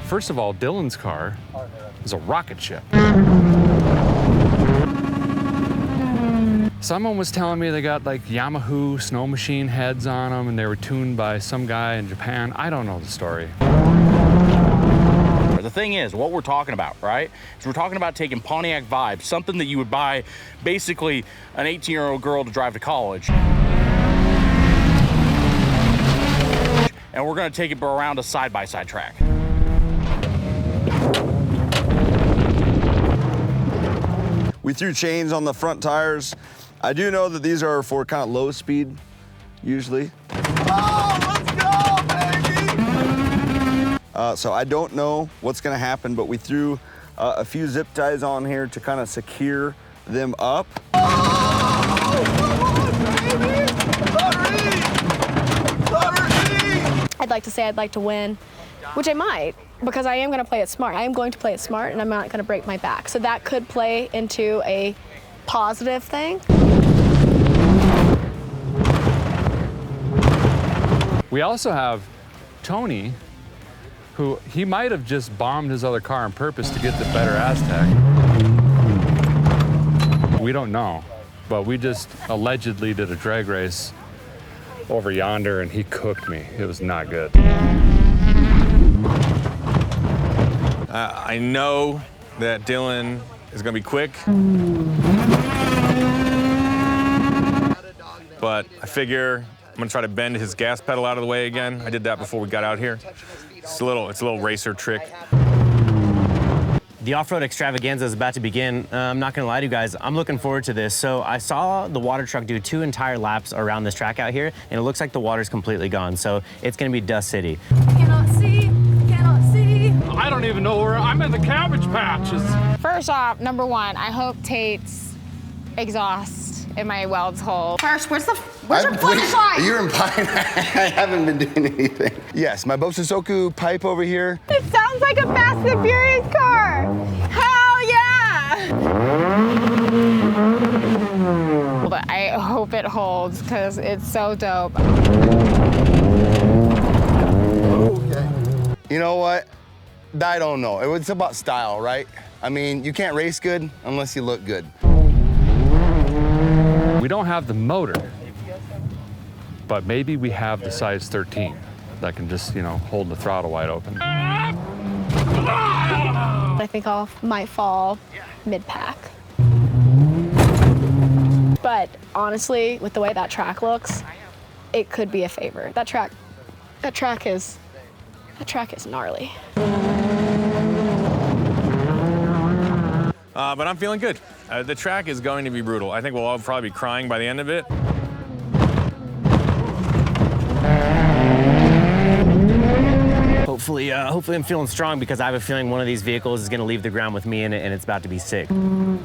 First of all, Dylan's car is a rocket ship. Someone was telling me they got like Yamaha snow machine heads on them and they were tuned by some guy in Japan. I don't know the story. The thing is, what we're talking about, right, is we're talking about taking Pontiac vibes, something that you would buy basically an 18-year-old girl to drive to college. And we're gonna take it around a side-by-side track. We threw chains on the front tires. I do know that these are for kind of low speed, usually. Oh, let's go, baby! So I don't know what's gonna happen, but we threw a few zip ties on here to kind of secure them up. Oh, come on, baby! Hurry! I'd like to say I'd like to win, which I might, because I am going to play it smart. I am going to play it smart, and I'm not going to break my back. So that could play into a positive thing. We also have Tony, who he might have just bombed his other car on purpose to get the better Aztec. We don't know, but we just allegedly did a drag race over yonder and he cooked me. It was not good. I know that Dylan is gonna be quick, but I figure I'm gonna try to bend his gas pedal out of the way again. I did that before we got out here. It's a little racer trick. The off-road extravaganza is about to begin. I'm not gonna lie to you guys, I'm looking forward to this. So I saw the water truck do 2 entire laps around this track out here, and it looks like the water's completely gone. So it's gonna be Dust City. Cannot see, cannot see. I don't even know where I'm in the cabbage patches. First off, number one, I hope Tate's exhaust in my welds hole. First, where's your flashlight? You're in Pine. I haven't been doing anything. Yes, my Bososoku pipe over here. It sounds like a Fast and Furious car. Hell yeah! But I hope it holds because it's so dope. Okay. You know what? I don't know. It's about style, right? I mean, you can't race good unless you look good. We don't have the motor, but maybe we have the size 13 that can just, you know, hold the throttle wide open. I think I might fall mid-pack. But honestly, with the way that track looks, it could be a favor. That track is gnarly. But I'm feeling good. The track is going to be brutal. I think we'll all probably be crying by the end of it. Hopefully I'm feeling strong because I have a feeling one of these vehicles is gonna leave the ground with me in it and it's about to be sick. I'm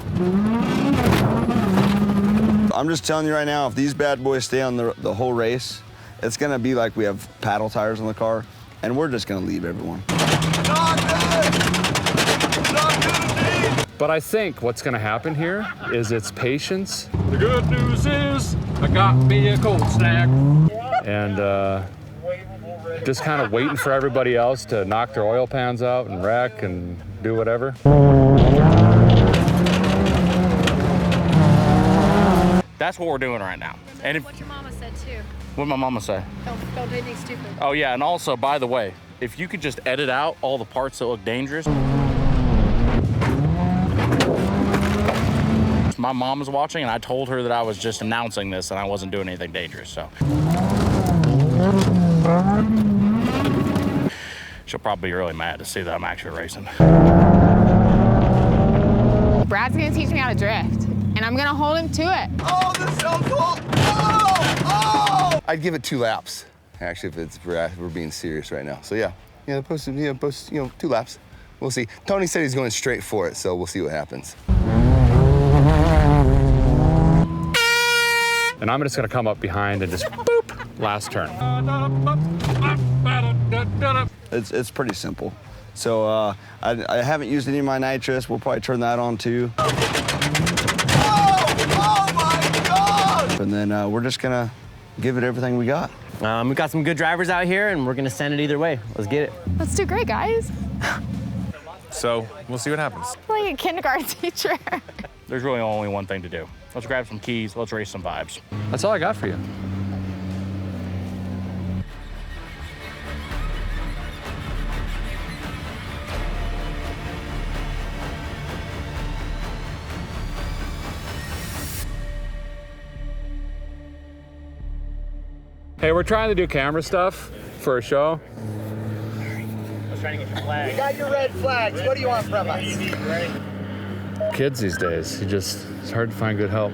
just telling you right now, if these bad boys stay on the whole race, it's gonna be like we have paddle tires on the car, and we're just gonna leave everyone. But I think what's gonna happen here is it's patience. The good news is I got me a cold snack. And just kind of waiting for everybody else to knock their oil pans out and wreck and do whatever. That's what we're doing right now. And if, What your mama said too. what did my mama say? Don't do anything stupid. Oh yeah, and also, by the way, if you could just edit out all the parts that look dangerous. My mom was watching and I told her that I was just announcing this and I wasn't doing anything dangerous, so. She'll probably be really mad to see that I'm actually racing. Brad's gonna teach me how to drift, and I'm gonna hold him to it. Oh, this sounds cool! Oh! I'd give it 2 laps, actually, if we're being serious right now. So yeah, 2 laps. We'll see. Tony said he's going straight for it, so we'll see what happens. And I'm just gonna come up behind and just boop, last turn. It's pretty simple. So I haven't used any of my nitrous. We'll probably turn that on too. Oh my God! And then we're just gonna give it everything we got. We've got some good drivers out here and we're gonna send it either way. Let's get it. Let's do great, guys. So we'll see what happens. Like a kindergarten teacher. There's really only one thing to do. Let's grab some keys, let's race some vibes. That's all I got for you. Hey, we're trying to do camera stuff for a show. Trying to get your flag. We got your red flags. What do you want from us? Kids these days, it's hard to find good help.